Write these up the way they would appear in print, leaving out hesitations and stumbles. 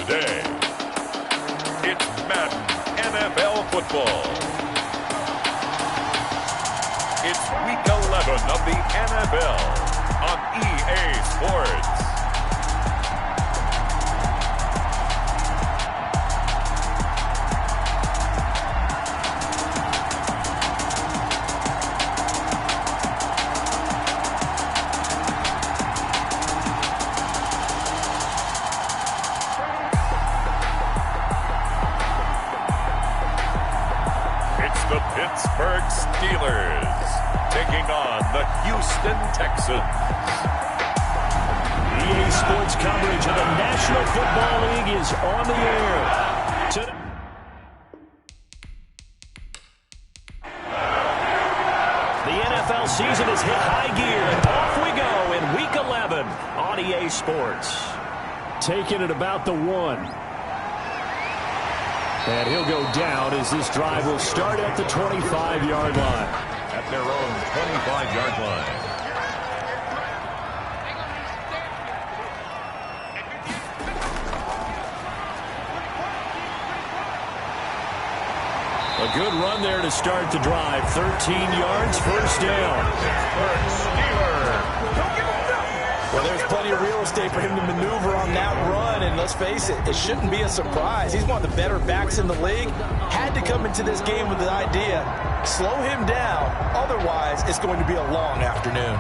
today. It's Madden NFL football. It's Week 11 of the NFL on EA Sports. The Pittsburgh Steelers taking on the Houston Texans. EA Sports coverage of the National Football League is on the air. The NFL season has hit high gear, and off we go in Week 11 on EA Sports. Taking it about the 1. And he'll go down as this drive will start at the 25-yard line. At their own 25-yard line. A good run there to start the drive. 13 yards, first down. Well, there's plenty of real estate for him to maneuver on that run, and let's face it, it shouldn't be a surprise. He's one of the better backs in the league. Had to come into this game with the idea, slow him down, otherwise it's going to be a long afternoon.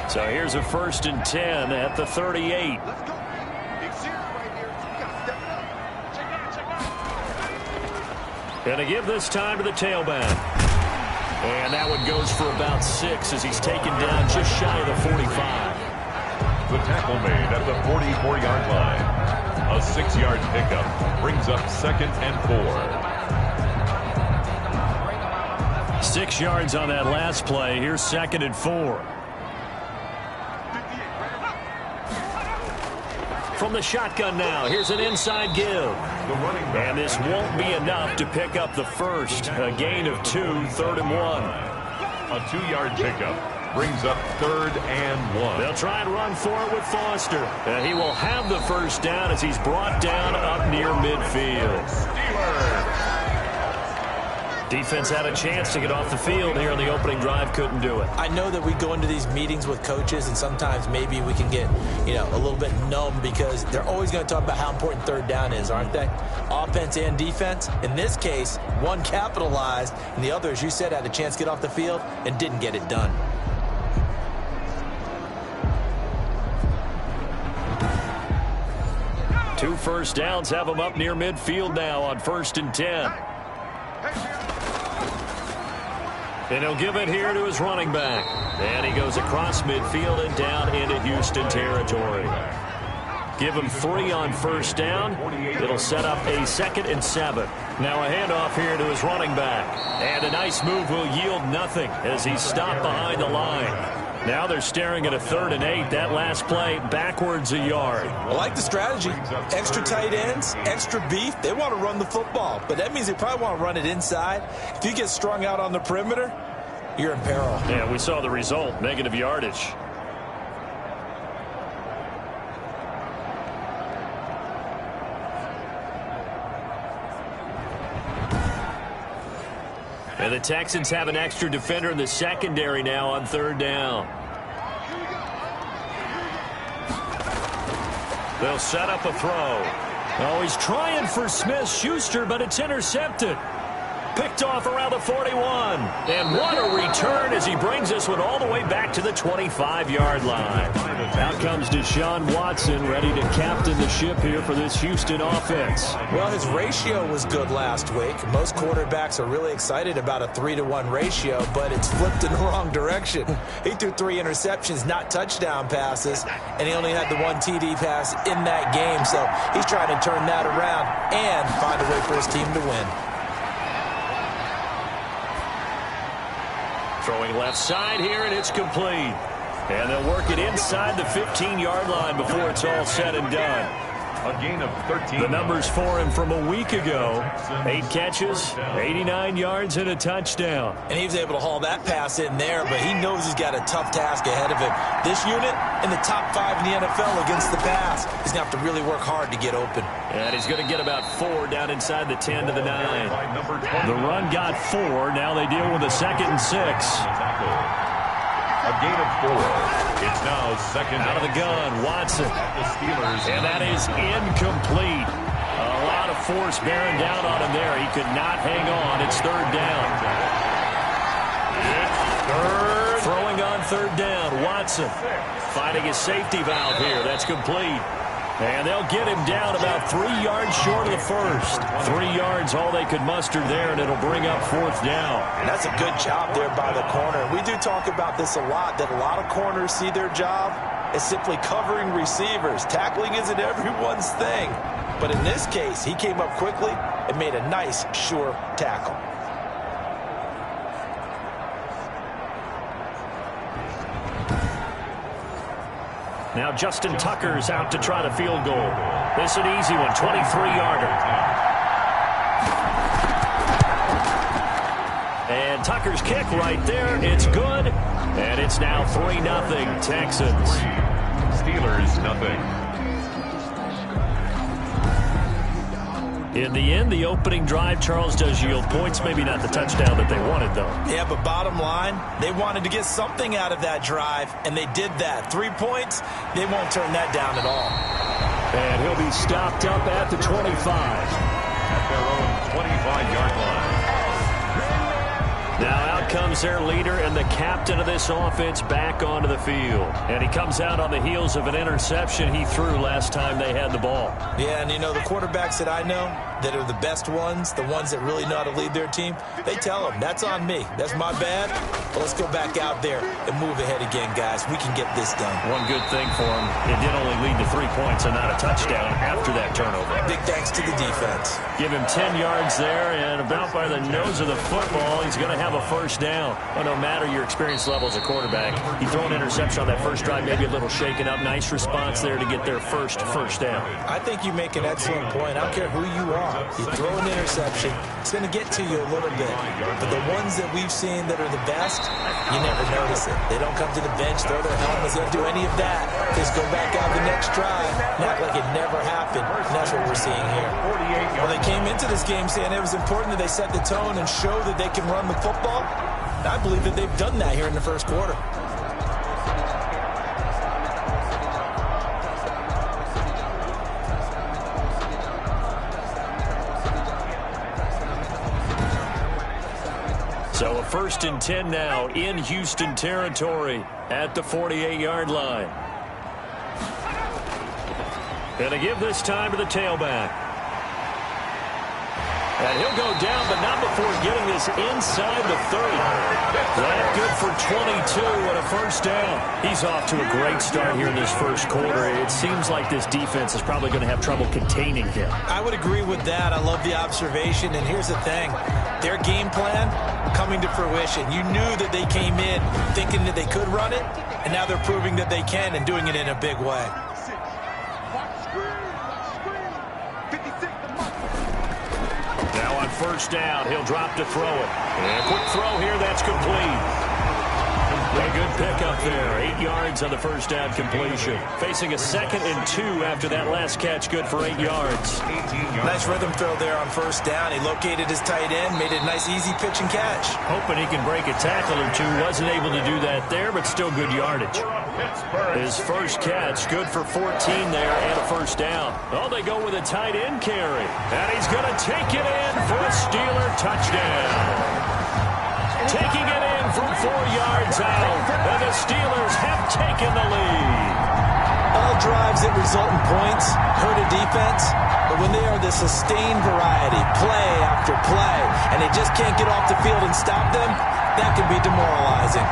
So here's a 1st and 10 at the 38. And to give this time to the tailback. And that one goes for about 6 as he's taken down just shy of the 45. The tackle made at the 44-yard line. A 6-yard pickup brings up 2nd and 4. 6 yards on that last play. Here's 2nd and 4. From the shotgun now, here's an inside give. And this won't be enough to pick up the first. A gain of 2, 3rd and 1. A 2-yard pickup brings up 3rd and 1. They'll try and run for it with Foster. And he will have the first down as he's brought down up near midfield. Steelers. Defense had a chance to get off the field here on the opening drive, couldn't do it. I know that we go into these meetings with coaches, and sometimes maybe we can get, a little bit numb because they're always going to talk about how important 3rd down is, aren't they? Offense and defense. In this case, one capitalized, and the other, as you said, had a chance to get off the field and didn't get it done. Two first downs have him up near midfield now on 1st and 10. And he'll give it here to his running back. And he goes across midfield and down into Houston territory. Give him 3 on 1st down. It'll set up a 2nd and 7. Now a handoff here to his running back. And a nice move will yield nothing as he's stopped behind the line. Now they're staring at a 3rd and 8. That last play backwards a yard. I like the strategy. Extra tight ends, extra beef. They want to run the football, but that means they probably want to run it inside. If you get strung out on the perimeter, you're in peril. Yeah, we saw the result. Negative yardage. And the Texans have an extra defender in the secondary now on 3rd down. They'll set up a throw. Oh, he's trying for Smith-Schuster, but it's intercepted. Picked off around the 41. And what a return as he brings this one all the way back to the 25-yard line. Out comes Deshaun Watson, ready to captain the ship here for this Houston offense. Well, his ratio was good last week. Most quarterbacks are really excited about a 3-to-1 ratio, but it's flipped in the wrong direction. He threw 3 interceptions, not touchdown passes, and he only had the 1 TD pass in that game. So he's trying to turn that around and find a way for his team to win. Throwing left side here, and it's complete. And they'll work it inside the 15-yard line before it's all said and done. A gain of 13. The numbers for him from a week ago. 8 catches, 89 yards, and a touchdown. And he was able to haul that pass in there, but he knows he's got a tough task ahead of him. This unit in the top 5 in the NFL against the pass. He's going to have to really work hard to get open. And he's going to get about 4 down inside the 10 to the 9. The run got 4. Now they deal with a 2nd and 6. A gain of 4. It's now second out of the gun. Watson. And that is incomplete. A lot of force bearing down on him there. He could not hang on. It's 3rd down. Throwing on 3rd down. Watson finding his safety valve here. That's complete. And they'll get him down about 3 yards short of the first. 3 yards all they could muster there, and it'll bring up 4th down. And that's a good job there by the corner. We do talk about this a lot, that a lot of corners see their job as simply covering receivers. Tackling isn't everyone's thing. But in this case, he came up quickly and made a nice, sure tackle. Now Justin Tucker's out to try the field goal. This is an easy one, 23-yarder. And Tucker's kick right there. It's good. And it's now 3-0 Texans. Steelers nothing. In the end, the opening drive, Charles, does yield points. Maybe not the touchdown that they wanted, though. Yeah, but bottom line, they wanted to get something out of that drive, and they did that. 3 points, they won't turn that down at all. And he'll be stopped up at the 25. At their own 25-yard line. Now out comes their leader and the captain of this offense back onto the field. And he comes out on the heels of an interception he threw last time they had the ball. Yeah, and you know, the quarterbacks that I know that are the best ones, the ones that really know how to lead their team, they tell them, that's on me. That's my bad. But let's go back out there and move ahead again, guys. We can get this done. One good thing for him, it did only lead to 3 points and not a touchdown after that turnover. Big thanks to the defense. Give him 10 yards there, and about by the nose of the football, he's going to have a first down. Well, no matter your experience level as a quarterback, you throw an interception on that first drive, maybe a little shaken up. Nice response there to get their first down. I think you make an excellent point. I don't care who you are. You throw an interception, it's going to get to you a little bit. But the ones that we've seen that are the best, you never notice it. They don't come to the bench, throw their helmets, they don't do any of that. Just go back out the next drive, not like it never happened. And that's what we're seeing here. Well, they came into this game saying it was important that they set the tone and show that they can run the football. I believe that they've done that here in the first quarter. So a 1st and 10 now in Houston territory at the 48-yard line. And to give this time to the tailback. And he'll go down, but not before getting this inside the 30. That good for 22 and a first down. He's off to a great start here in this first quarter. It seems like this defense is probably going to have trouble containing him. I would agree with that. I love the observation. And here's the thing. Their game plan coming to fruition. You knew that they came in thinking that they could run it, and now they're proving that they can and doing it in a big way. Now on first down, he'll drop to throw it. And a quick throw here, that's complete. A good pickup there. 8 yards on the first down completion. Facing a 2nd and 2 after that last catch, good for 8 yards. Nice rhythm throw there on first down. He located his tight end, made it a nice easy pitch and catch. Hoping he can break a tackle or two. Wasn't able to do that there, but still good yardage. His first catch, good for 14 there and a first down. Oh, they go with a tight end carry. And he's going to take it in for a Steeler touchdown. Taking it in from 4 yards out. And the Steelers have taken the lead. All drives that result in points hurt a defense, but when they are the sustained variety, play after play, and they just can't get off the field and stop them, that can be demoralizing.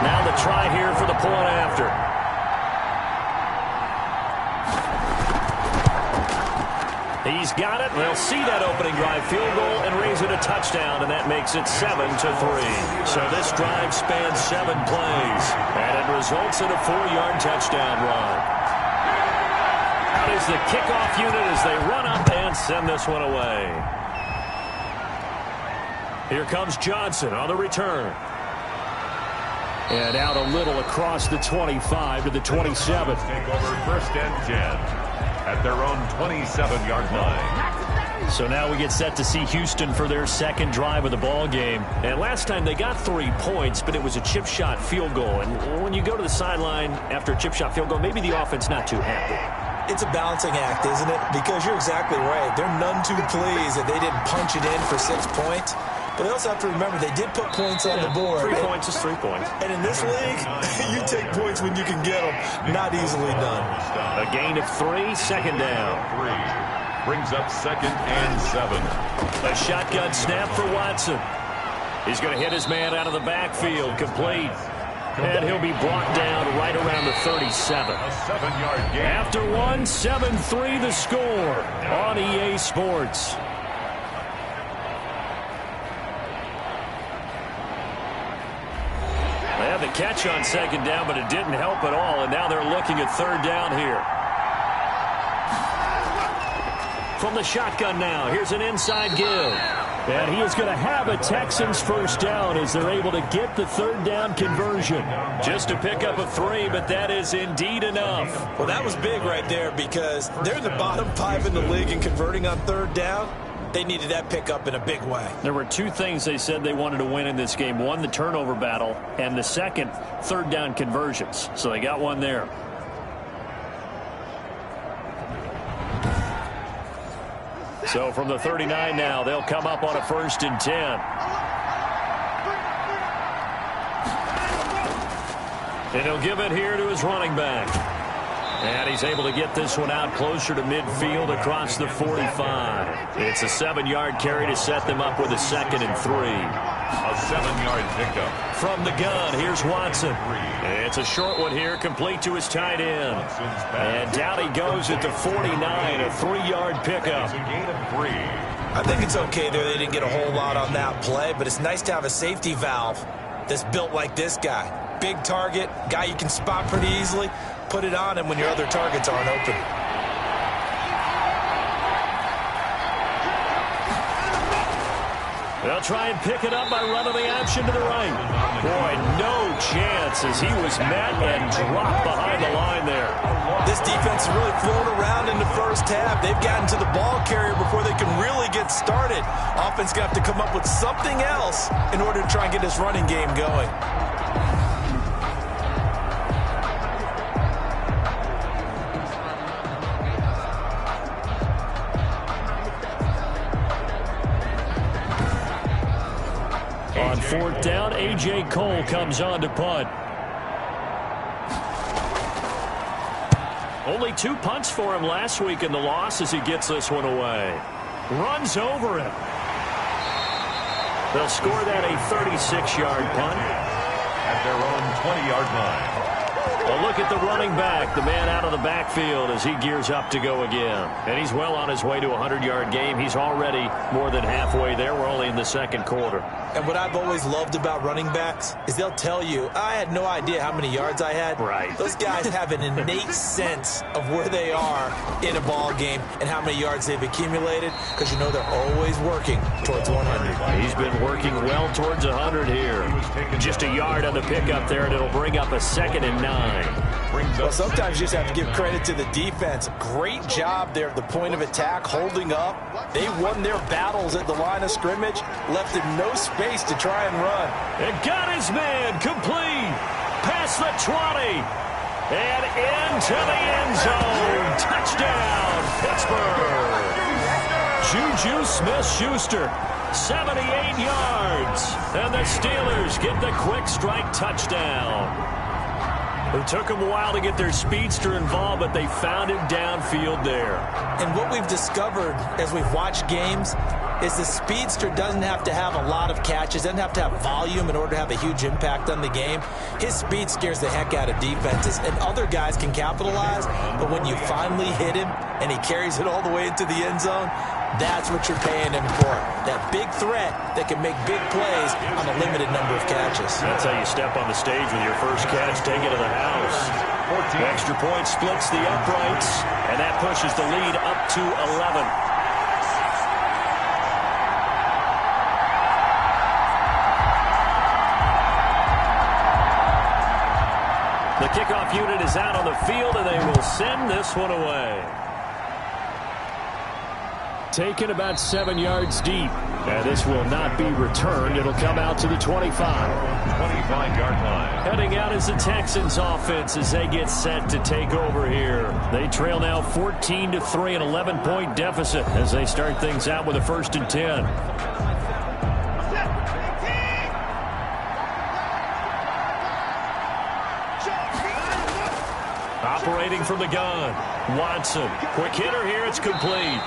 Now the try here for the point after. He's got it. They'll see that opening drive field goal and raise it a touchdown, and that makes it 7-3. So this drive spans 7 plays, and it results in a 4-yard touchdown run. Out is the kickoff unit as they run up and send this one away. Here comes Johnson on the return. And out a little across the 25 to the 27. Take over first and 10 at their own 27-yard line. So now we get set to see Houston for their second drive of the ball game. And last time they got 3 points, but it was a chip shot field goal. And when you go to the sideline after a chip shot field goal, maybe the offense not too happy. It's a balancing act, isn't it? Because you're exactly right. They're none too pleased that they didn't punch it in for 6 points. But they also have to remember they did put points on the board. 3 points is 3 points. And in this league, you take points when you can get them. Not easily done. A gain of 3, second down. 3 brings up second and 7. A shotgun snap for Watson. He's going to hit his man out of the backfield, complete. And he'll be brought down right around the 37. A 7-yard gain. After one, 7-3 the score on EA Sports. They had the catch on second down, but it didn't help at all, and now they're looking at third down here. From the shotgun now, here's an inside give. And he is going to have a Texans first down as they're able to get the third down conversion. Just to pick up a 3, but that is indeed enough. Well, that was big right there because they're in the bottom 5 in the league in converting on third down. They needed that pickup in a big way. There were 2 things they said they wanted to win in this game. One, the turnover battle, and the second, third down conversions. So they got one there. So from the 39 now, they'll come up on a 1st and 10. And he'll give it here to his running back. And he's able to get this one out closer to midfield across the 45. It's a 7-yard carry to set them up with a 2nd and 3. A 7-yard pickup. From the gun, here's Watson. It's a short one here, complete to his tight end. And down he goes at the 49, a 3-yard pickup. It's a gain of 3. I think it's okay there. They didn't get a whole lot on that play, but it's nice to have a safety valve that's built like this guy. Big target, guy you can spot pretty easily. Put it on him when your other targets aren't open. They'll try and pick it up by running the option to the right. Boy, no chance as he was met and dropped behind the line there. This defense is really flown around in the first half. They've gotten to the ball carrier before they can really get started. Offense got to come up with something else in order to try and get this running game going. On 4th down, A.J. Cole comes on to punt. Only 2 punts for him last week in the loss as he gets this one away. Runs over him. They'll score that a 36-yard punt. At their own 20-yard line. A look at the running back, the man out of the backfield as he gears up to go again. And he's well on his way to a 100-yard game. He's already more than halfway there. We're only in the 2nd quarter. And what I've always loved about running backs is they'll tell you, I had no idea how many yards I had. Right. Those guys have an innate sense of where they are in a ball game and how many yards they've accumulated because you know they're always working towards 100. He's been working well towards 100 here. Just a yard on the pickup there, and it'll bring up a 2nd and 9. Well, sometimes you just have to give credit to the defense. Great job there at the point of attack, holding up. They won their battles at the line of scrimmage, left him no space to try and run. And got his man complete. Past the 20. And into the end zone. Touchdown, Pittsburgh. Juju Smith-Schuster, 78 yards. And the Steelers get the quick strike touchdown. It took them a while to get their speedster involved, but they found him downfield there. And what we've discovered as we've watched games is the speedster doesn't have to have a lot of catches, doesn't have to have volume in order to have a huge impact on the game. His speed scares the heck out of defenses, and other guys can capitalize, but when you finally hit him and he carries it all the way into the end zone, that's what you're paying him for. That big threat that can make big plays on a limited number of catches. That's how you step on the stage with your first catch, take it to the house. The extra point splits the uprights, and that pushes the lead up to 11. The kickoff unit is out on the field, and they will send this one away. Taken about 7 yards deep. And this will not be returned. It'll come out to the 25. 25-yard line. Heading out is the Texans offense as they get set to take over here. They trail now 14-3, an 11-point deficit as they start things out with a 1st and 10. Operating from the gun, Watson. Quick hitter here, it's complete.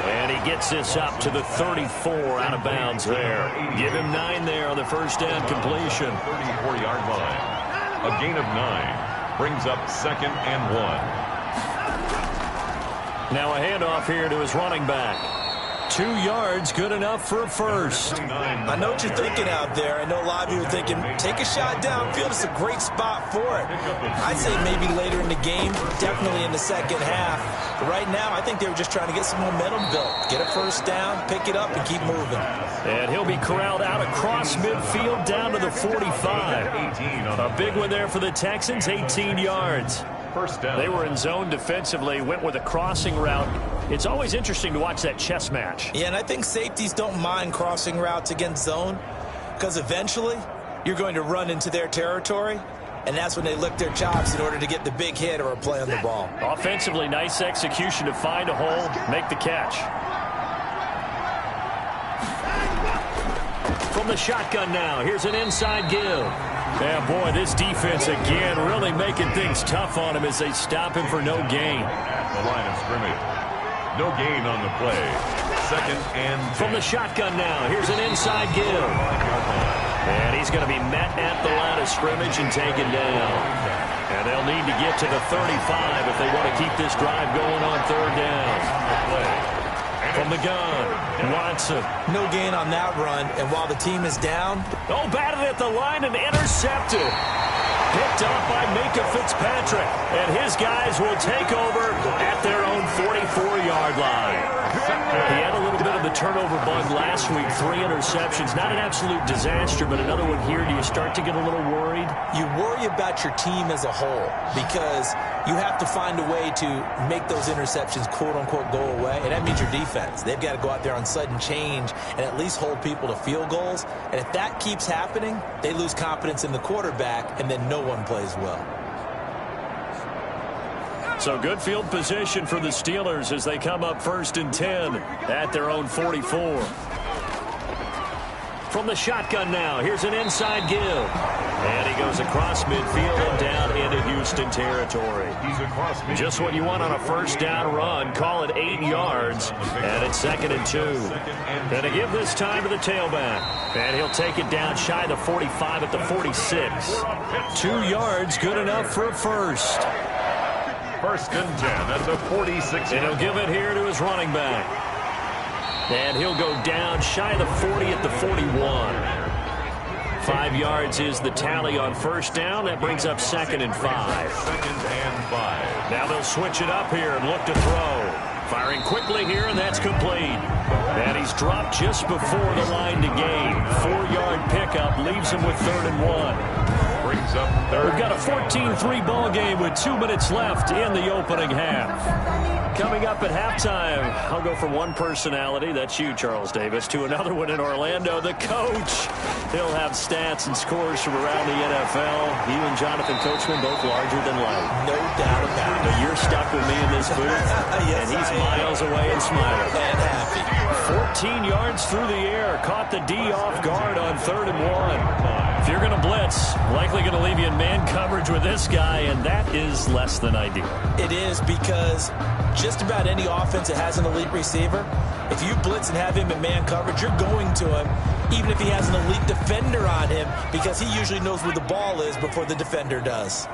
And he gets this up to the 34 out of bounds there. Give him 9 there on the first down completion. 34-yard line. A gain of 9 brings up 2nd and 1. Now a handoff here to his running back. 2 yards, good enough for a first. I know what you're thinking out there. I know a lot of you are thinking, take a shot downfield. It's a great spot for it. I'd say maybe later in the game, definitely in the second half. But right now, I think they were just trying to get some momentum built. Get a first down, pick it up, and keep moving. And he'll be corralled out across midfield down to the 45. A big one there for the Texans, 18 yards. First down. They were in zone defensively, went with a crossing route. It's always interesting to watch that chess match. Yeah, and I think safeties don't mind crossing routes against zone because eventually you're going to run into their territory, and that's when they lick their chops in order to get the big hit or a play on the ball. Offensively, nice execution to find a hole, make the catch. From the shotgun now, here's an inside give. Yeah, boy, this defense again really making things tough on him as they stop him for no gain. At the line of scrimmage. No gain on the play. 2nd and 10. From the shotgun now, here's an inside give. And he's going to be met at the line of scrimmage and taken down. And they'll need to get to the 35 if they want to keep this drive going on 3rd down. From the gun, Watson. No gain on that run, and while the team is down. Oh, batted at the line and intercepted. Picked up by Minka Fitzpatrick. And his guys will take over at their own 44-yard line. He had a little bit of the turnover bug last week. 3 interceptions. Not an absolute disaster, but another one here. Do you start to get a little worried? You worry about your team as a whole because you have to find a way to make those interceptions, quote-unquote, go away. And that means your defense. They've got to go out there on sudden change and at least hold people to field goals. And if that keeps happening, they lose confidence in the quarterback, and then no one plays well. So good field position for the Steelers as they come up 1st and 10 at their own 44. From the shotgun now, here's an inside give. And he goes across midfield and down into Houston territory. He's across midfield. Just what you want on a first down run. Call it 8 yards. And it's 2nd and 2. And to give this time to the tailback. And he'll take it down shy of the 45 at the 46. 2 yards, good enough for a first. 1st and 10 at the 46. And he'll give it here to his running back. And he'll go down shy of the 40 at the 41. 5 yards is the tally on first down. That brings up 2nd and 5. 2nd and 5. Now they'll switch it up here and look to throw. Firing quickly here, and that's complete. And he's dropped just before the line to gain. 4-yard pickup leaves him with 3rd and 1. Brings up 3rd. We've got a 14-3 ball game with 2 minutes left in the opening half. Coming up at halftime, I'll go from one personality, that's you, Charles Davis, to another one in Orlando, the coach. He'll have stats and scores from around the NFL. You and Jonathan Coachman both larger than life. No doubt about it. But you're stuck with me in this booth, Yes, and he's miles away and smiling. And happy. 14 yards through the air, caught the D off guard on 3rd and 1. If you're going to blitz, likely going to leave you in man coverage with this guy, and that is less than ideal. It is, because just about any offense that has an elite receiver, if you blitz and have him in man coverage, you're going to him, even if he has an elite defender on him, because he usually knows where the ball is before the defender does.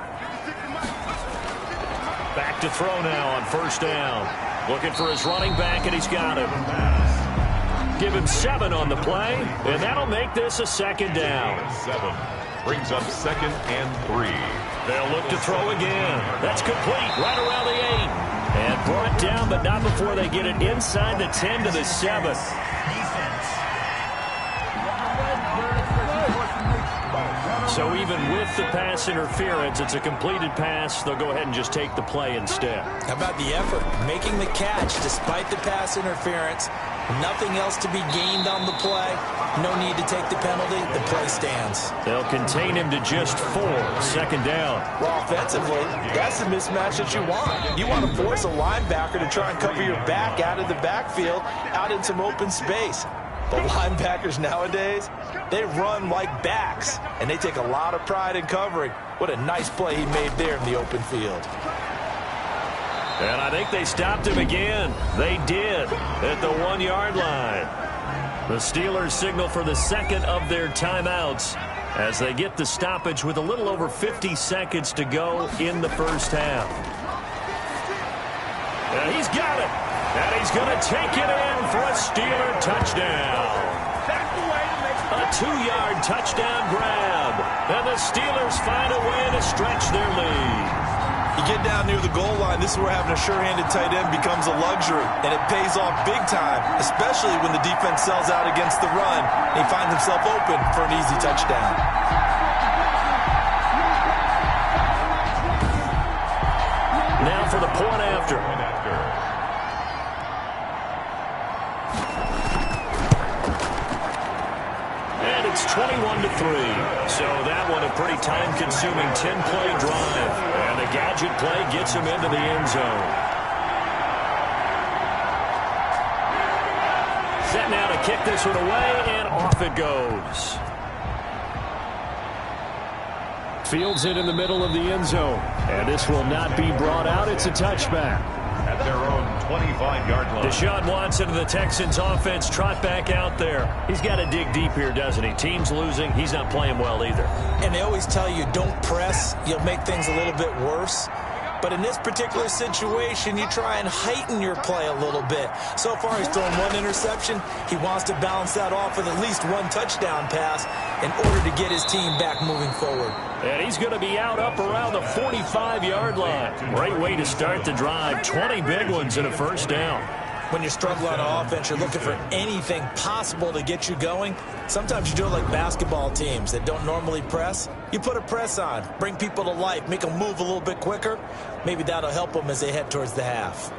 Back to throw now on first down. Looking for his running back, and he's got him. Give him 7 on the play, and that'll make this a second down. 7 brings up 2nd and 3. They'll look to throw again. That's complete right around the 8. And brought down, but not before they get it inside the 10 to the 7. So even with the pass interference, it's a completed pass. They'll go ahead and just take the play instead. How about the effort? Making the catch despite the pass interference. Nothing else to be gained on the play. No need to take the penalty. The play stands. They'll contain him to just 4. Second down. Well, offensively, that's the mismatch that you want. You want to force a linebacker to try and cover your back out of the backfield, out in some open space. But linebackers nowadays, they run like backs, and they take a lot of pride in covering. What a nice play he made there in the open field. And I think they stopped him again. They did at the 1-yard line. The Steelers signal for the second of their timeouts as they get the stoppage with a little over 50 seconds to go in the first half. And he's got it. And he's going to take it in for a Steeler touchdown. A 2-yard touchdown grab. And the Steelers find a way to stretch their lead. You get down near the goal line, this is where having a sure-handed tight end becomes a luxury, and it pays off big time, especially when the defense sells out against the run, and he finds himself open for an easy touchdown. Now for the point after. And it's 21-3. So that one a pretty time-consuming 10-play drive. And the gadget play gets him into the end zone. Set now to kick this one away, and off it goes. Fields it in the middle of the end zone. And this will not be brought out. It's a touchback. At their own 25-yard line. Deshaun Watson of the Texans offense trot back out there. He's got to dig deep here, doesn't he? Team's losing. He's not playing well either. And they always tell you don't press. You'll make things a little bit worse. But in this particular situation, you try and heighten your play a little bit. So far, he's thrown 1 interception. He wants to balance that off with at least 1 touchdown pass in order to get his team back moving forward. And he's going to be out up around the 45-yard line. Great way to start the drive. 20 big ones and a first down. When you're struggling on offense, you're looking for anything possible to get you going. Sometimes you do it like basketball teams that don't normally press. You put a press on, bring people to life, make them move a little bit quicker. Maybe that'll help them as they head towards the half.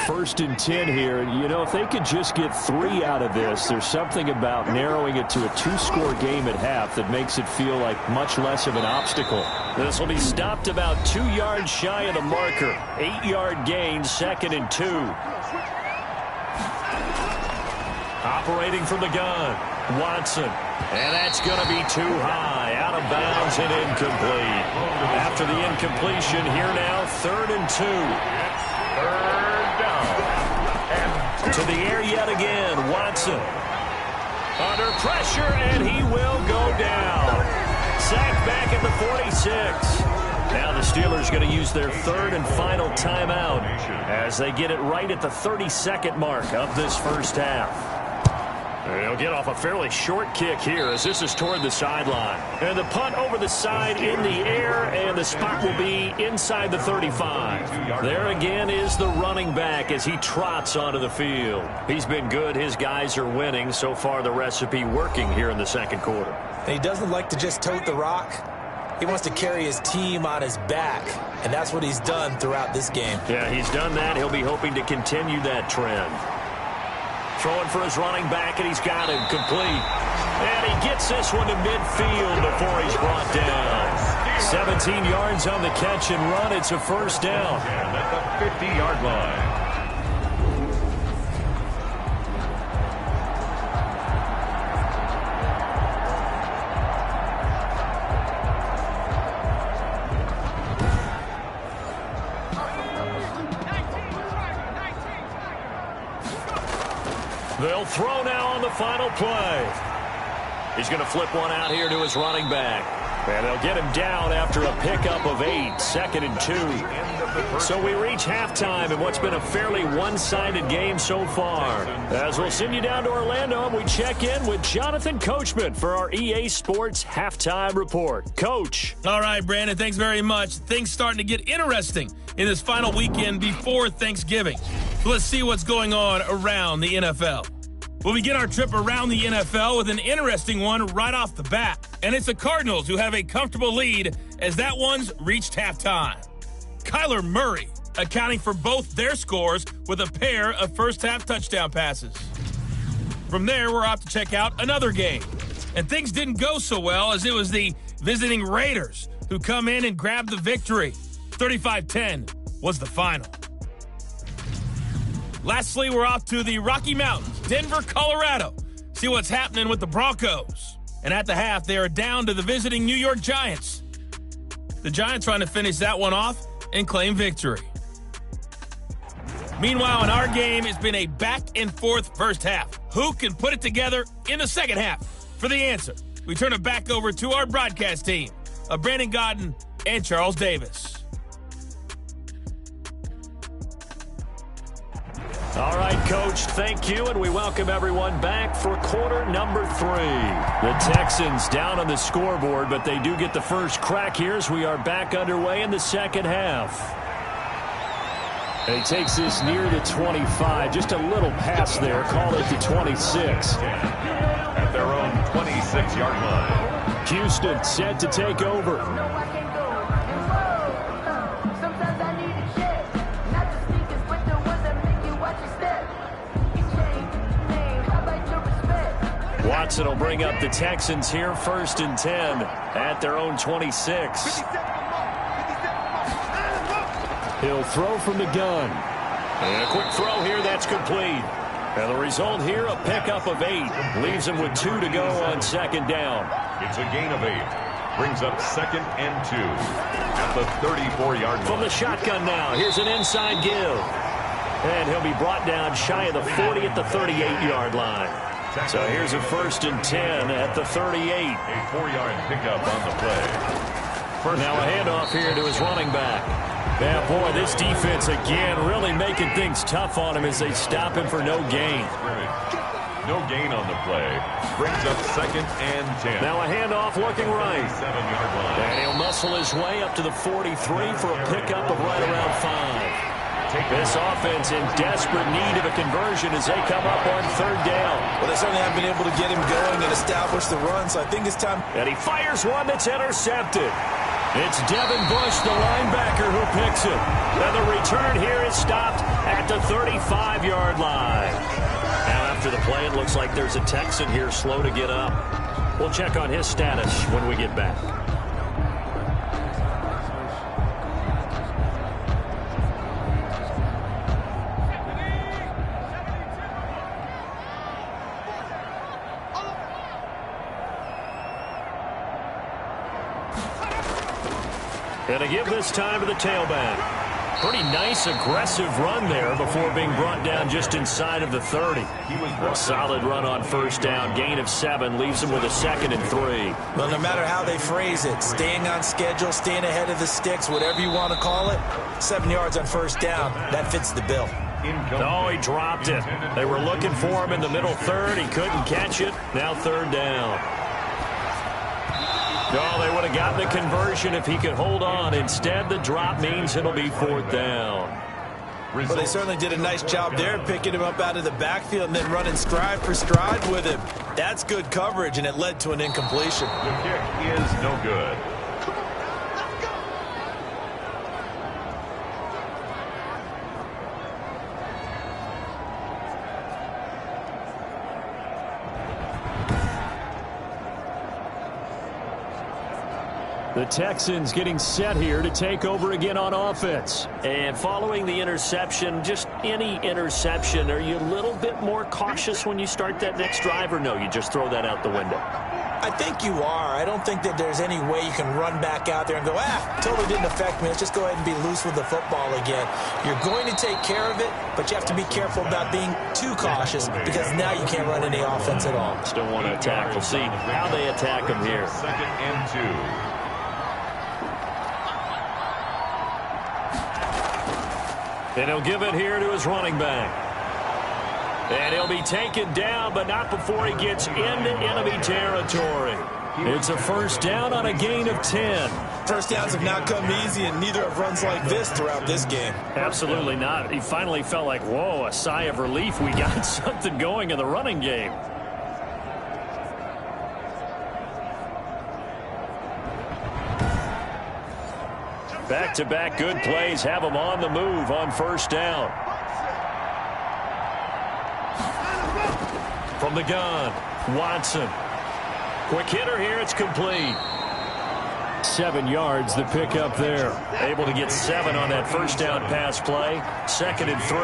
First and 10 here. You know, if they could just get 3 out of this, there's something about narrowing it to a 2-score game at half that makes it feel like much less of an obstacle. This will be stopped about 2 yards shy of the marker. 8-yard gain, 2nd and 2. Operating from the gun, Watson. And that's going to be too high, out of bounds and incomplete. After the incompletion, here now, 3rd and 2. Third down. To the air yet again, Watson. Under pressure, and he will go down. Sacked back at the 46. Now the Steelers going to use their 3rd and final timeout as they get it right at the 32nd mark of this first half. They'll get off a fairly short kick here as this is toward the sideline. And the punt over the side in the air, and the spot will be inside the 35. There again is the running back as he trots onto the field. He's been good. His guys are winning. So far, the recipe working here in the second quarter. And he doesn't like to just tote the rock. He wants to carry his team on his back, and that's what he's done throughout this game. Yeah, he's done that. He'll be hoping to continue that trend. Throwing for his running back, and he's got him complete. And he gets this one to midfield before he's brought down. 17 yards on the catch and run. It's a first down. And at the 50-yard line. They'll throw now on the final play. He's going to flip one out here to his running back. And they'll get him down after a pickup of 8, 2nd and 2. So we reach halftime in what's been a fairly one-sided game so far. As we'll send you down to Orlando, and we check in with Jonathan Coachman for our EA Sports Halftime Report. Coach. All right, Brandon, thanks very much. Things starting to get interesting in this final weekend before Thanksgiving. So let's see what's going on around the NFL. We'll begin our trip around the NFL with an interesting one right off the bat. And it's the Cardinals who have a comfortable lead as that one's reached halftime. Kyler Murray accounting for both their scores with a pair of first-half touchdown passes. From there, we're off to check out another game. And things didn't go so well as it was the visiting Raiders who come in and grab the victory. 35-10 was the final. Lastly, we're off to the Rocky Mountains, Denver, Colorado. See what's happening with the Broncos. And at the half, they are down to the visiting New York Giants. The Giants trying to finish that one off and claim victory. Meanwhile, in our game, it's been a back-and-forth first half. Who can put it together in the second half? For the answer, we turn it back over to our broadcast team of Brandon Godden and Charles Davis. All right, Coach, thank you, and we welcome everyone back for quarter number 3. The Texans down on the scoreboard, but they do get the first crack here as we are back underway in the second half. And he takes this near the 25, just a little pass there, call it the 26. At their own 26-yard line. Houston set to take over. Watson will bring up the Texans here, 1st and 10 at their own 26. He'll throw from the gun. And a quick throw here, that's complete. And the result here, a pickup of 8. Leaves him with 2 to go on 2nd down. It's a gain of 8. Brings up 2nd and 2 at the 34-yard line. From the shotgun now, here's an inside give. And he'll be brought down shy of the 40 at the 38-yard line. So here's a 1st and 10 at the 38. A 4-yard pickup on the play. Now a handoff here to his running back. Yeah, boy, this defense again really making things tough on him as they stop him for no gain. No gain on the play. Brings up 2nd and 10. Now a handoff looking right. 7-yard line. And he'll muscle his way up to the 43 for a pickup of right around 5. This offense in desperate need of a conversion as they come up on 3rd down. Well, they certainly have been able to get him going and establish the run, so I think it's time. And he fires one that's intercepted. It's Devin Bush, the linebacker, who picks it. And the return here is stopped at the 35-yard line. Now after the play, it looks like there's a Texan here slow to get up. We'll check on his status when we get back. And to give this time to the tailback. Pretty nice, aggressive run there before being brought down just inside of the 30. A solid run on 1st down. Gain of 7 leaves him with a 2nd and 3. Well, no matter how they phrase it, staying on schedule, staying ahead of the sticks, whatever you want to call it, 7 yards on 1st down, that fits the bill. Oh, he dropped it. They were looking for him in the middle 3rd. He couldn't catch it. Now 3rd down. Oh, they would have gotten the conversion if he could hold on. Instead, the drop means it'll be 4th down. Well, they certainly did a nice job there, picking him up out of the backfield and then running stride for stride with him. That's good coverage, and it led to an incompletion. The kick is no good. The The Texans getting set here to take over again on offense. And following the interception, just any interception, are you a little bit more cautious when you start that next drive, or no, you just throw that out the window? I think you are. I don't think that there's any way you can run back out there and go, totally didn't affect me. Let's just go ahead and be loose with the football again. You're going to take care of it, but you have to be careful about being too cautious because now you can't run any offense at all. Still want to attack. We'll see how they attack them here. 2nd and 2. And he'll give it here to his running back. And he'll be taken down, but not before he gets into enemy territory. It's a first down on a gain of 10. First downs have not come easy, and neither have runs like this throughout this game. Absolutely not. He finally felt like, whoa, a sigh of relief. We got something going in the running game. Back-to-back good plays have him on the move on first down. From the gun, Watson. Quick hitter here, it's complete. 7 yards, the pickup there. Able to get 7 on that first down pass play. 2nd and 3.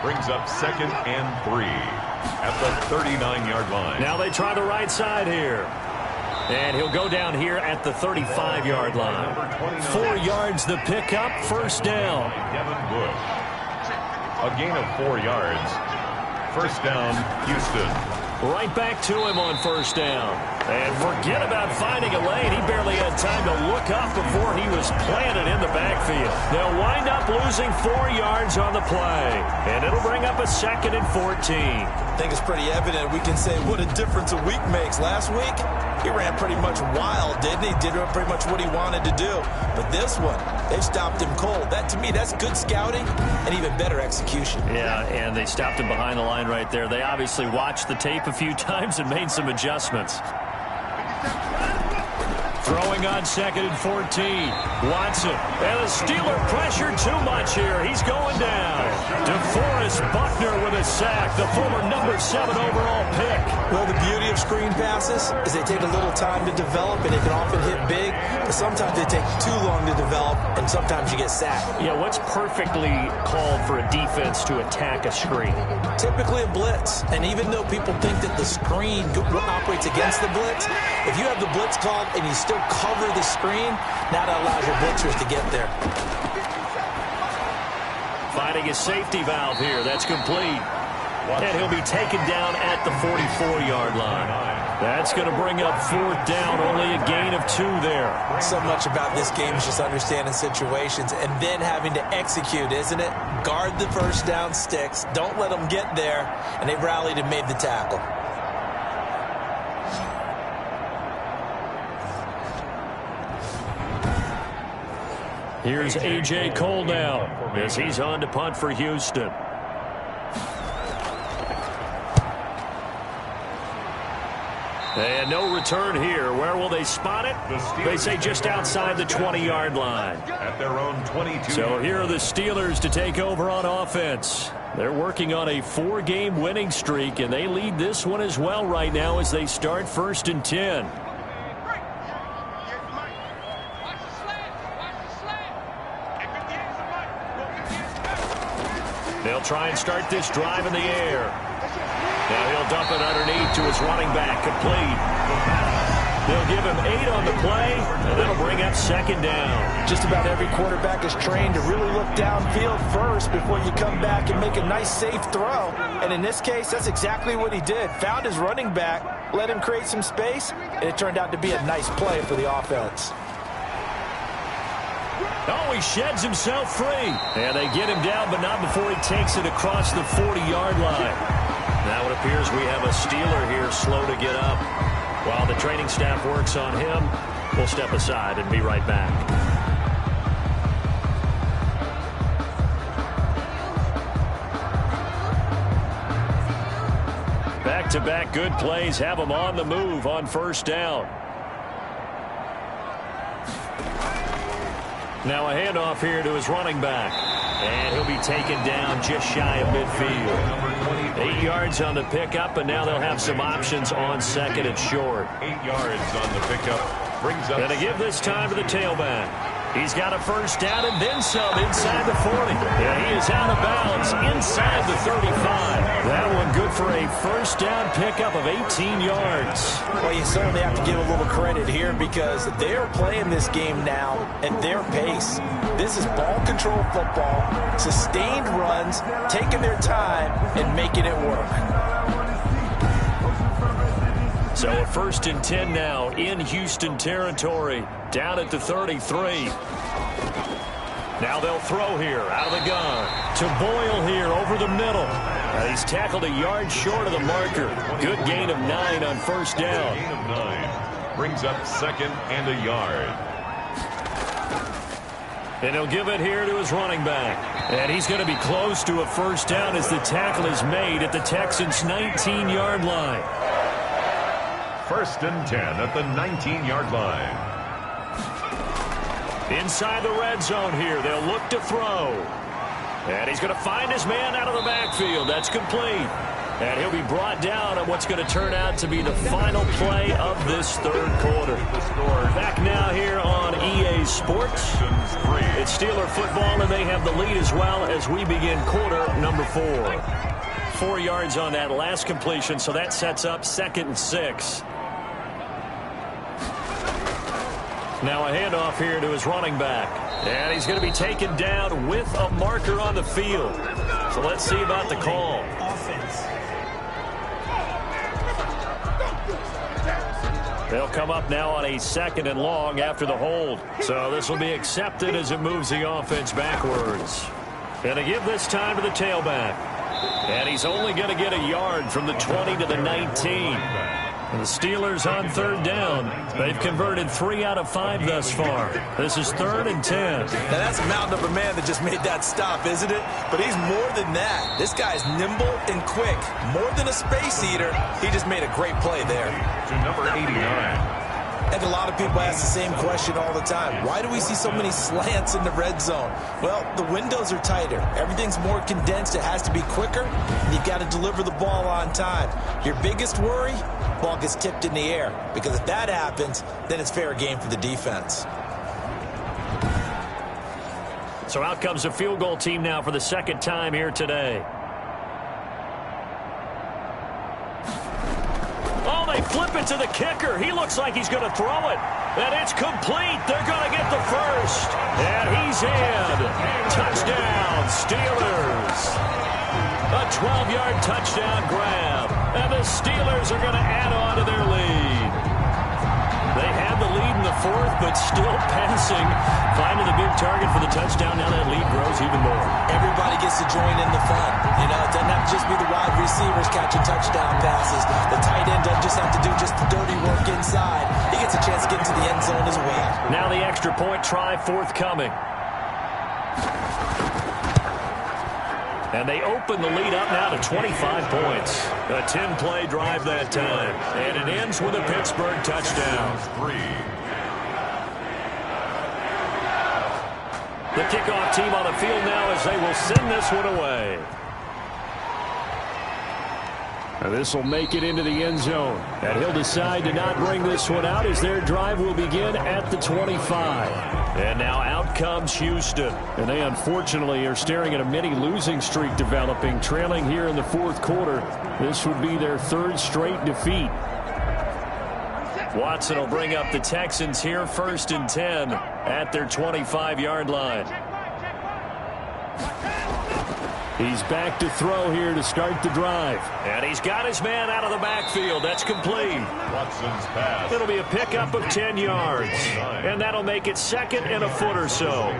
Brings up 2nd and 3 at the 39-yard line. Now they try the right side here. And he'll go down here at the 35-yard line. 4 yards the pickup, first down. Devin Bush. A gain of 4 yards. First down, Houston. Right back to him on first down. And forget about finding a lane. He barely had time to look up before he was planted in the backfield. They'll wind up losing 4 yards on the play. And it'll bring up a 2nd and 14. I think it's pretty evident. We can say what a difference a week makes. Last week, he ran pretty much wild, didn't he? Did pretty much what he wanted to do. But this one, they've stopped him cold. That, to me, that's good scouting and even better execution. Yeah, and they stopped him behind the line right there. They obviously watched the tape a few times and made some adjustments. Throwing on 2nd and 14. Watson. And the Steeler pressure too much here. He's going down. DeForest Buckner with a sack. The former number 7 overall pick. Well, the beauty of screen passes is they take a little time to develop, and they can often hit big. But sometimes they take too long to develop, and sometimes you get sacked. Yeah, what's perfectly called for a defense to attack a screen? Typically a blitz. And even though people think that the screen operates against the blitz, if you have the blitz called and you still cover the screen, now that allows your blitzers to get there. Finding a safety valve here. That's complete. And he'll be taken down at the 44-yard line. That's going to bring up 4th down. Only a gain of 2 there. So much about this game is just understanding situations and then having to execute, isn't it? Guard the first down sticks. Don't let them get there. And they rallied and made the tackle. Here's A.J. Cole now as he's on to punt for Houston. And no return here. Where will they spot it? They say just outside the 20-yard line. At their own 22. So here are the Steelers to take over on offense. They're working on a 4-game winning streak, and they lead this one as well right now as they start 1st and 10. They'll try and start this drive in the air. Now he'll dump it underneath to his running back, complete. They'll give him 8 on the play, and that'll bring up 2nd down. Just about every quarterback is trained to really look downfield first before you come back and make a nice, safe throw. And in this case, that's exactly what he did. Found his running back, let him create some space, and it turned out to be a nice play for the offense. Oh, he sheds himself free. And they get him down, but not before he takes it across the 40-yard line. Now it appears we have a Steeler here slow to get up. While the training staff works on him, we'll step aside and be right back. Back-to-back good plays have him on the move on first down. Now a handoff here to his running back. And he'll be taken down just shy of midfield. 8 yards on the pickup, and now they'll have some options on 2nd and short. 8 yards on the pickup. brings up. And to give this time to the tailback. He's got a first down and then some inside the 40. And he is out of bounds inside the 35. That one good for a first down pickup of 18 yards. Well, you certainly have to give a little credit here because they're playing this game now at their pace. This is ball control football, sustained runs, taking their time and making it work. So a 1st and 10 now in Houston territory, down at the 33. Now they'll throw here out of the gun to Boyle here over the middle. He's tackled a yard short of the marker. Good gain of 9 on first down. Gain of 9 brings up 2nd and a yard. And he'll give it here to his running back. And he's going to be close to a first down as the tackle is made at the Texans' 19-yard line. 1st and 10 at the 19-yard line. Inside the red zone here, they'll look to throw. And he's going to find his man out of the backfield. That's complete. And he'll be brought down on what's going to turn out to be the final play of this 3rd quarter. Back now here on EA Sports. It's Steeler football, and they have the lead as well as we begin quarter number 4. 4 yards on that last completion, so that sets up 2nd and 6. Now a handoff here to his running back. And he's going to be taken down with a marker on the field. So let's see about the call. They'll come up now on a 2nd and long after the hold. So this will be accepted as it moves the offense backwards. And to give this time to the tailback. And he's only going to get a yard from the 20 to the 19. And the Steelers on 3rd down. They've converted 3 out of 5 thus far. This is 3rd and 10. Now that's a mountain of a man that just made that stop, isn't it? But he's more than that. This guy's nimble and quick. More than a space eater. He just made a great play there. To number 89. And a lot of people ask the same question all the time. Why do we see so many slants in the red zone? Well, the windows are tighter. Everything's more condensed. It has to be quicker. And you've got to deliver the ball on time. Your biggest worry? Ball gets tipped in the air. Because if that happens, then it's fair game for the defense. So out comes the field goal team now for the 2nd time here today. Oh, they flip it to the kicker. He looks like he's going to throw it. And it's complete. They're going to get the first. And he's in. Touchdown, Steelers. A 12-yard touchdown grab. And the Steelers are going to add on to their lead. They had the lead in the 4th, but still passing. Finding the big target for the touchdown. Now that lead grows even more. Everybody gets to join in the fun. You know, it doesn't have to just be the wide receivers catching touchdown passes. The tight end doesn't just have to do just the dirty work inside. He gets a chance to get into the end zone as well. Now the extra point try forthcoming. And they open the lead up now to 25 points. A 10-play drive that time. And it ends with a Pittsburgh touchdown. The kickoff team on the field now as they will send this one away. And this will make it into the end zone. And he'll decide to not bring this one out as their drive will begin at the 25. And now out comes Houston. And they unfortunately are staring at a mini losing streak developing, trailing here in the 4th quarter. This would be their 3rd straight defeat. Watson will bring up the Texans here 1st and 10 at their 25-yard line. He's back to throw here to start the drive. And he's got his man out of the backfield. That's complete. Watson's pass. It'll be a pickup of 10 yards. And that'll make it 2nd and a foot or so.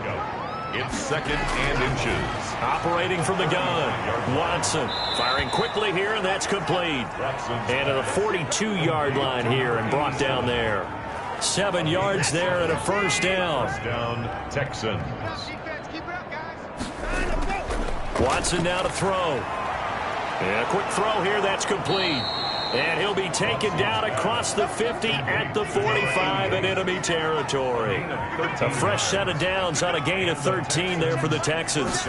It's 2nd and inches. Operating from the gun. Watson firing quickly here, and that's complete. And at the 42-yard line here and brought down there. 7 yards there and a first down. Down Texans. Watson now to throw. And a quick throw here, that's complete. And he'll be taken down across the 50 at the 45 in enemy territory. A fresh set of downs on a gain of 13 there for the Texans.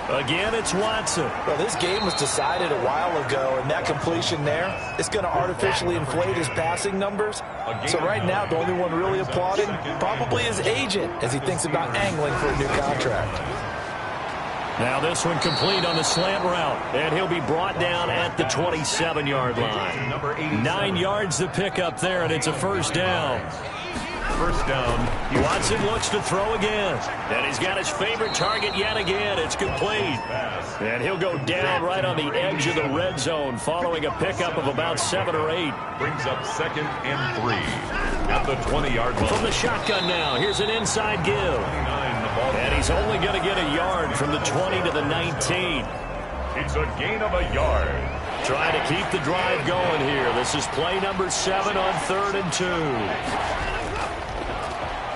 Again, it's Watson. Well, this game was decided a while ago, and that completion there is going to artificially inflate his passing numbers. So right now, the only one really applauding probably his agent as he thinks about angling for a new contract. Now this one complete on the slant route, and he'll be brought down at the 27-yard line. 9 yards to pick up there, and it's a first down. First down. Watson looks to throw again. And he's got his favorite target yet again. It's complete. And he'll go down right on the edge of the red zone following a pickup of about 7 or 8. Brings up 2nd and 3 at the 20-yard line. From the shotgun now, here's an inside give. And he's only going to get a yard from the 20 to the 19. It's a gain of a yard. Trying to keep the drive going here. This is play number 7 on 3rd and 2.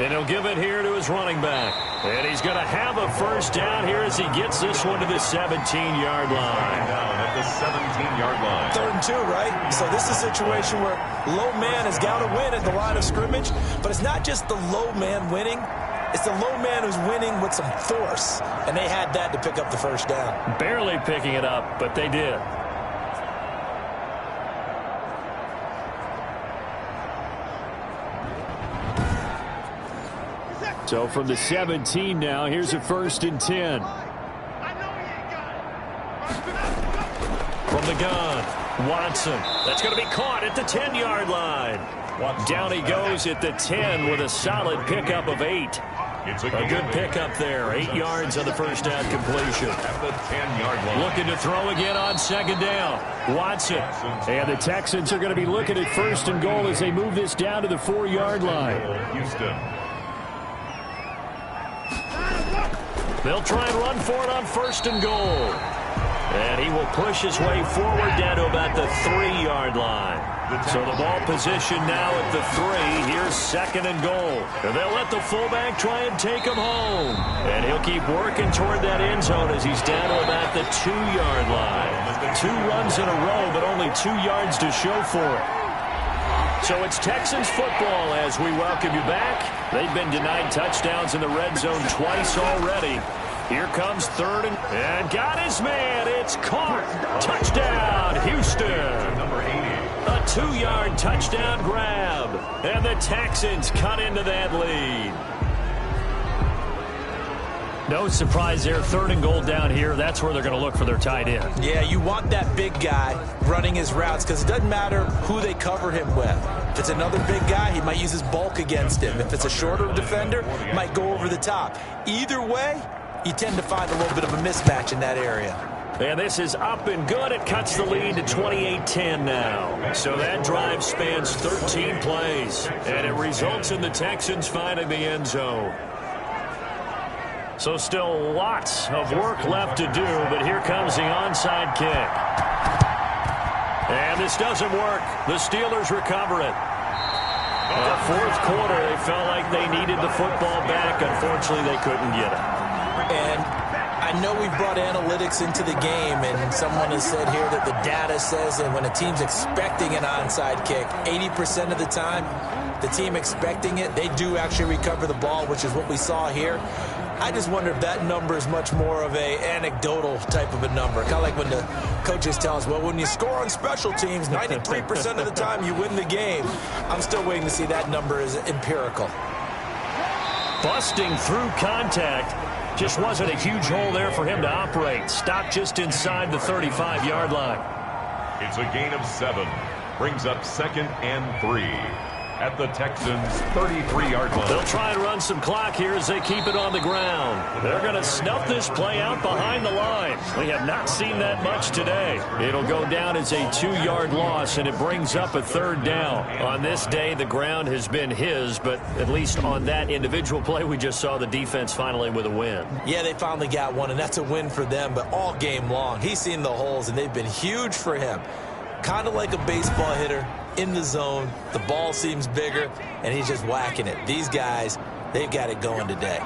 And he'll give it here to his running back. And he's going to have a first down here as he gets this one to the 17-yard line. Down at the 17-yard line. 3rd and 2, right? So this is a situation where low man has got to win at the line of scrimmage. But it's not just the low man winning. It's the low man who's winning with some force. And they had that to pick up the first down. Barely picking it up, but they did. So from the 17 now, here's a 1st and 10. From the gun, Watson. That's going to be caught at the 10-yard line. Down he goes at the 10 with a solid pickup of 8. It's A good pickup there. 8 yards on the first down completion. At the 10-yard line. Looking to throw again on 2nd down. Watson. And the Texans are going to be looking at 1st and goal as they move this down to the 4-yard line. Houston. They'll try and run for it on 1st and goal. And he will push his way forward down to about the 3-yard line. So the ball position now at the 3. Here's 2nd and goal. And they'll let the fullback try and take him home. And he'll keep working toward that end zone as he's down to about the 2-yard line. 2 runs in a row, but only 2 yards to show for it. So it's Texans football as we welcome you back. They've been denied touchdowns in the red zone twice already. Here comes 3rd and got his man. It's caught. Touchdown, Houston. Number 80. A 2-yard touchdown grab. And the Texans cut into that lead. No surprise there. 3rd and goal down here. That's where they're going to look for their tight end. Yeah, you want that big guy running his routes because it doesn't matter who they cover him with. If it's another big guy, he might use his bulk against him. If it's a shorter defender, he might go over the top. Either way, you tend to find a little bit of a mismatch in that area. And this is up and good. It cuts the lead to 28-10 now. So that drive spans 13 plays. And it results in the Texans finding the end zone. So still lots of work left to do, but here comes the onside kick. And this doesn't work. The Steelers recover it. The 4th quarter, they felt like they needed the football back. Unfortunately, they couldn't get it. And I know we've brought analytics into the game, and someone has said here that the data says that when a team's expecting an onside kick, 80% of the time, the team expecting it, they do actually recover the ball, which is what we saw here. I just wonder if that number is much more of a anecdotal type of a number. Kind of like when the coaches tell us, well, when you score on special teams, 93% of the time you win the game. I'm still waiting to see that number is empirical. Busting through contact. Just wasn't a huge hole there for him to operate. Stopped just inside the 35-yard line. It's a gain of 7. Brings up 2nd and 3 at the Texans' 33-yard line. They'll try and run some clock here as they keep it on the ground. They're going to snuff this play out behind the line. We have not seen that much today. It'll go down as a 2-yard loss, and it brings up a 3rd down. On this day, the ground has been his, but at least on that individual play, we just saw the defense finally with a win. Yeah, they finally got one, and that's a win for them, but all game long, he's seen the holes, and they've been huge for him. Kind of like a baseball hitter in the zone. The ball seems bigger, and he's just whacking it. These guys, they've got it going today.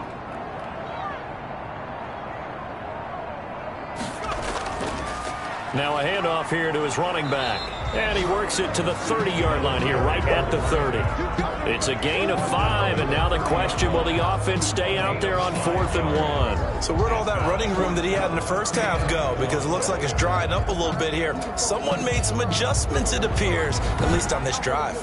Now a handoff here to his running back. And he works it to the 30-yard line here, right at the 30. It's a gain of 5, and now the question, will the offense stay out there on 4th and 1? So where'd all that running room that he had in the first half go? Because it looks like it's drying up a little bit here. Someone made some adjustments, it appears, at least on this drive.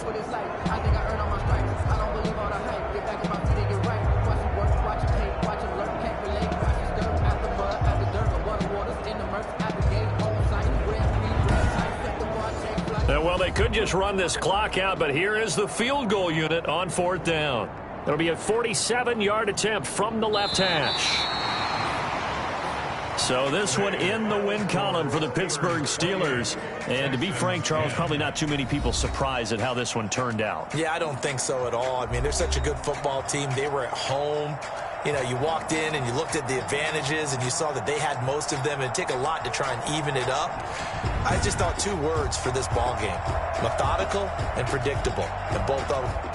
Well, they could just run this clock out, but here is the field goal unit on 4th down. It'll be a 47-yard attempt from the left hash. So this one in the win column for the Pittsburgh Steelers. And to be frank, Charles, probably not too many people surprised at how this one turned out. Yeah, I don't think so at all. I mean, they're such a good football team. They were at home. You know, you walked in and you looked at the advantages and you saw that they had most of them. It'd take a lot to try and even it up. I just thought 2 words for this ball game: methodical and predictable. And both of them